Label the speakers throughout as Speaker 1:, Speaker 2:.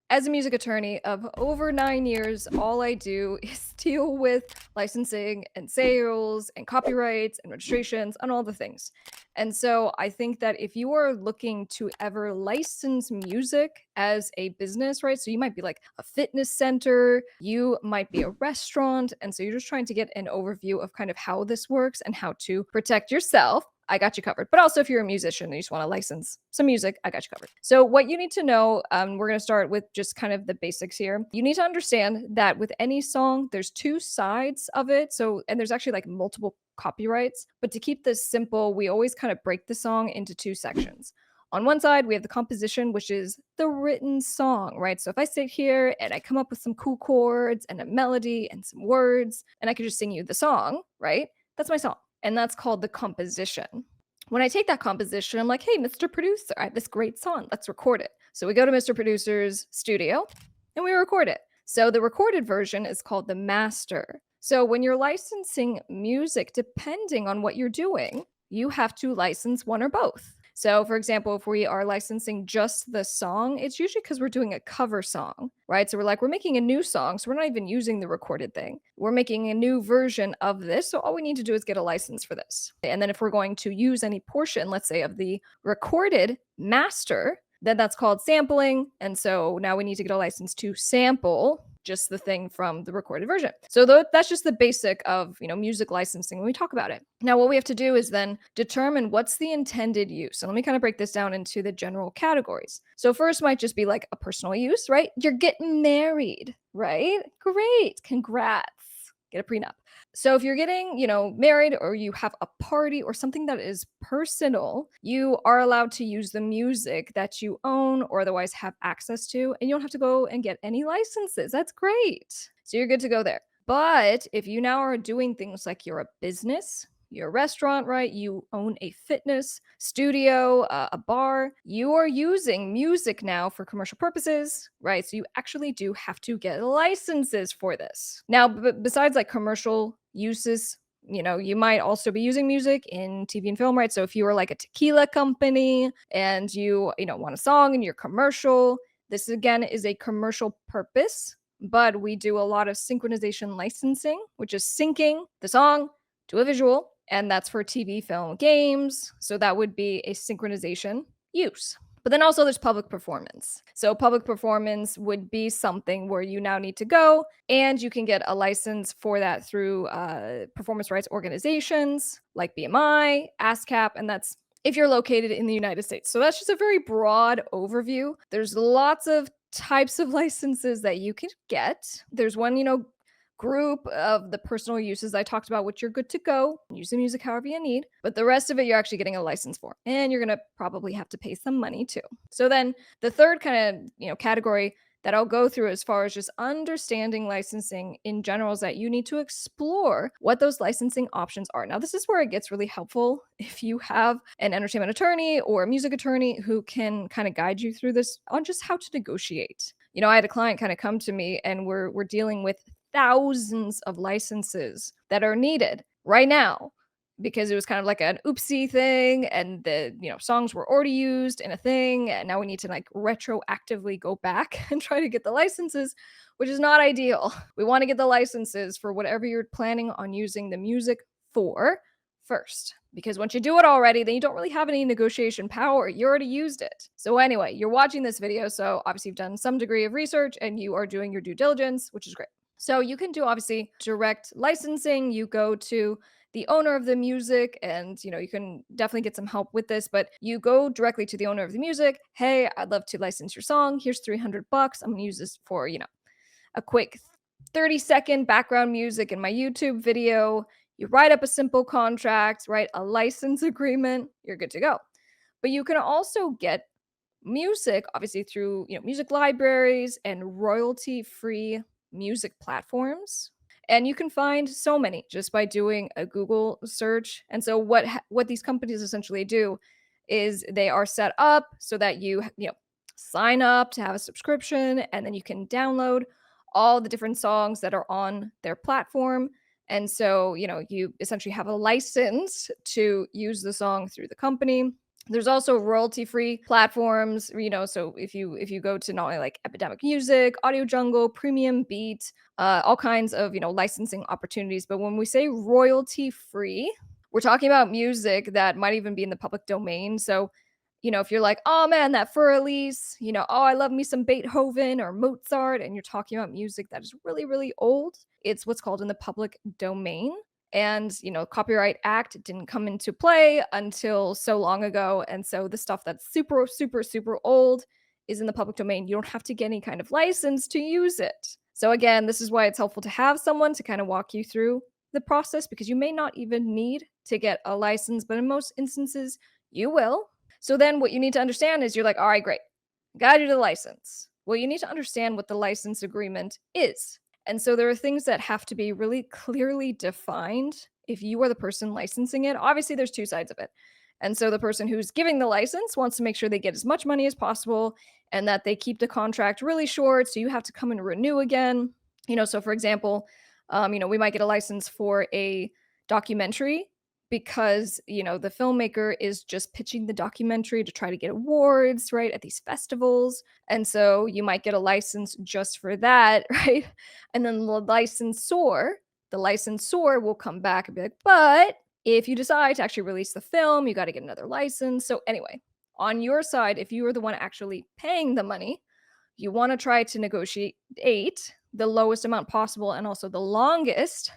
Speaker 1: As a music attorney of over 9 years, all I do is deal with licensing and sales and copyrights and registrations and all the things. And so I think that if you are looking to ever license music as a business, right? So you might be like a fitness center, you might be a restaurant. And so you're just trying to get an overview of kind of how this works and how to protect yourself. I got you covered. But also, if you're a musician and you just want to license some music, I got you covered. So, what you need to know, we're going to start with just kind of the basics here. You need to understand that with any song, there's two sides of it. So, and there's actually like multiple copyrights. But to keep this simple, we always kind of break the song into two sections. On one side, we have the composition, which is the written song, right? So if I sit here and I come up with some cool chords and a melody and some words, and I could just sing you the song, right? That's my song. And that's called the composition. When I take that composition, I'm like, hey, Mr. Producer, I have this great song. Let's record it. So we go to Mr. Producer's studio and we record it. So the recorded version is called the master. So when you're licensing music, depending on what you're doing, you have to license one or both. So, for example, if we are licensing just the song, it's usually because we're doing a cover song, right? So we're making a new song. So we're not even using the recorded thing. We're making a new version of this. So all we need to do is get a license for this. And then if we're going to use any portion, let's say, of the recorded master, then that's called sampling. And so now we need to get a license to sample just the thing from the recorded version. So that's just the basic of, music licensing when we talk about it. Now, what we have to do is then determine what's the intended use. So let me kind of break this down into the general categories. So first might just be like a personal use, right? You're getting married, right? Great. Congrats. Get a prenup. So if you're getting, married or you have a party or something that is personal, you are allowed to use the music that you own or otherwise have access to, and you don't have to go and get any licenses. That's great. So you're good to go there. But if you now are doing things like you're a business, you're a restaurant, right? You own a fitness studio, a bar. You are using music now for commercial purposes, right? So you actually do have to get licenses for this. Now, besides like commercial uses, you might also be using music in TV and film, right? So if you are like a tequila company and you want a song in your commercial, this again is a commercial purpose, but we do a lot of synchronization licensing, which is syncing the song to a visual, and that's for TV, film, games. So that would be a synchronization use. But then also there's public performance. So public performance would be something where you now need to go and you can get a license for that through performance rights organizations like BMI, ASCAP, and that's if you're located in the United States. So that's just a very broad overview. There's lots of types of licenses that you can get. There's one, group of the personal uses I talked about, which you're good to go. Use the music however you need, but the rest of it you're actually getting a license for, and you're gonna probably have to pay some money too. So then the third kind of category that I'll go through as far as just understanding licensing in general is that you need to explore what those licensing options are. Now, this is where it gets really helpful if you have an entertainment attorney or a music attorney who can kind of guide you through this on just how to negotiate. I had a client kind of come to me and we're dealing with thousands of licenses that are needed right now because it was kind of like an oopsie thing and the songs were already used in a thing and now we need to like retroactively go back and try to get the licenses, which is not ideal. We want to get the licenses for whatever you're planning on using the music for first, because once you do it already, then you don't really have any negotiation power. You already used it. So anyway, you're watching this video, so obviously you've done some degree of research and you are doing your due diligence, which is great. So you can do obviously direct licensing. You go to the owner of the music and you can definitely get some help with this, but you go directly to the owner of the music. Hey, I'd love to license your song. Here's $300. I'm going to use this for, a quick 30-second background music in my YouTube video. You write up a simple contract, write a license agreement, you're good to go. But you can also get music obviously through, music libraries and royalty-free music platforms. And you can find so many just by doing a Google search. And so what these companies essentially do is they are set up so that you sign up to have a subscription, and then you can download all the different songs that are on their platform. And so, you essentially have a license to use the song through the company. There's also royalty-free platforms, so if you go to not only like Epidemic Music, Audio Jungle, Premium Beat, all kinds of, licensing opportunities. But when we say royalty-free, we're talking about music that might even be in the public domain. So, if you're like, "Oh man, that Fur Elise," "Oh, I love me some Beethoven or Mozart," and you're talking about music that is really, really old, it's what's called in the public domain. And, Copyright Act didn't come into play until so long ago, and so the stuff that's super, super, super old is in the public domain. You don't have to get any kind of license to use it. So again, this is why it's helpful to have someone to kind of walk you through the process, because you may not even need to get a license, but in most instances, you will. So then what you need to understand is you're like, "All right, great. Gotta do the license." Well, you need to understand what the license agreement is. And so there are things that have to be really clearly defined if you are the person licensing it. Obviously, there's two sides of it. And so the person who's giving the license wants to make sure they get as much money as possible and that they keep the contract really short. So you have to come and renew again. So for example, we might get a license for a documentary because, the filmmaker is just pitching the documentary to try to get awards, right, at these festivals. And so you might get a license just for that, right? And then the licensor will come back and be like, "But if you decide to actually release the film, you got to get another license." So anyway, on your side, if you are the one actually paying the money, you want to try to negotiate the lowest amount possible and also the longest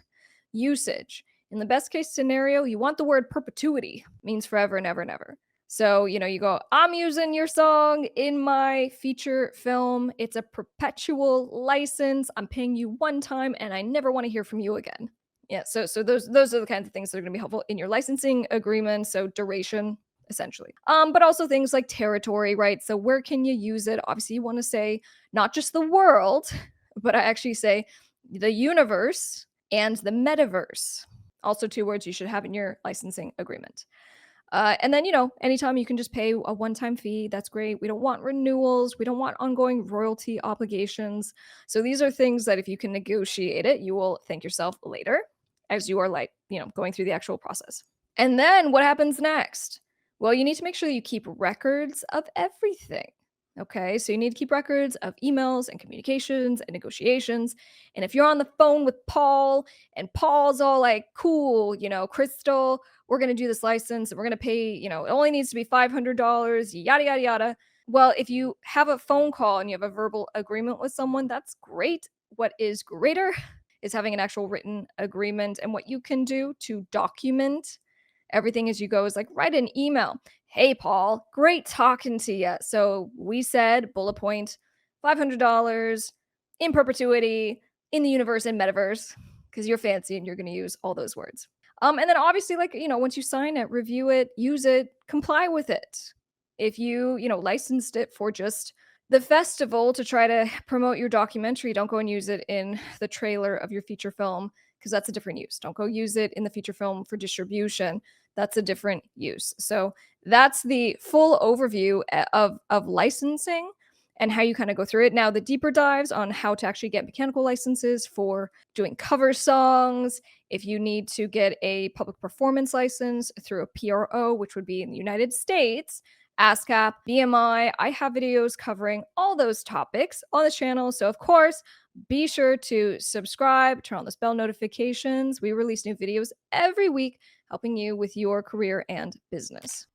Speaker 1: usage. In the best case scenario, you want the word perpetuity, means forever and ever and ever. So, you go, "I'm using your song in my feature film. It's a perpetual license. I'm paying you one time and I never want to hear from you again." Yeah, so those are the kinds of things that are going to be helpful in your licensing agreement, so duration essentially. But also things like territory, right? So where can you use it? Obviously, you want to say not just the world, but I actually say the universe and the metaverse. Also, two words you should have in your licensing agreement. And then, anytime you can just pay a one time fee, that's great. We don't want renewals. We don't want ongoing royalty obligations. So these are things that if you can negotiate it, you will thank yourself later as you are like, going through the actual process. And then what happens next? Well, you need to make sure that you keep records of everything. Okay, so you need to keep records of emails and communications and negotiations. And if you're on the phone with Paul and Paul's all like, "Cool, Crystal, we're going to do this license and we're going to pay, it only needs to be $500, yada, yada, yada." Well, if you have a phone call and you have a verbal agreement with someone, that's great. What is greater is having an actual written agreement. And what you can do to document everything as you go is like write an email. "Hey, Paul, great talking to you. So we said bullet point $500 in perpetuity in the universe and metaverse," because you're fancy and you're going to use all those words. And then obviously, like, once you sign it, review it, use it, comply with it. If you licensed it for just the festival to try to promote your documentary, don't go and use it in the trailer of your feature film because that's a different use. Don't go use it in the feature film for distribution. That's a different use. So that's the full overview of licensing and how you kind of go through it. Now, the deeper dives on how to actually get mechanical licenses for doing cover songs, if you need to get a public performance license through a PRO, which would be in the United States, ASCAP, BMI. I have videos covering all those topics on the channel. So, of course, be sure to subscribe, turn on those bell notifications. We release new videos every week, helping you with your career and business.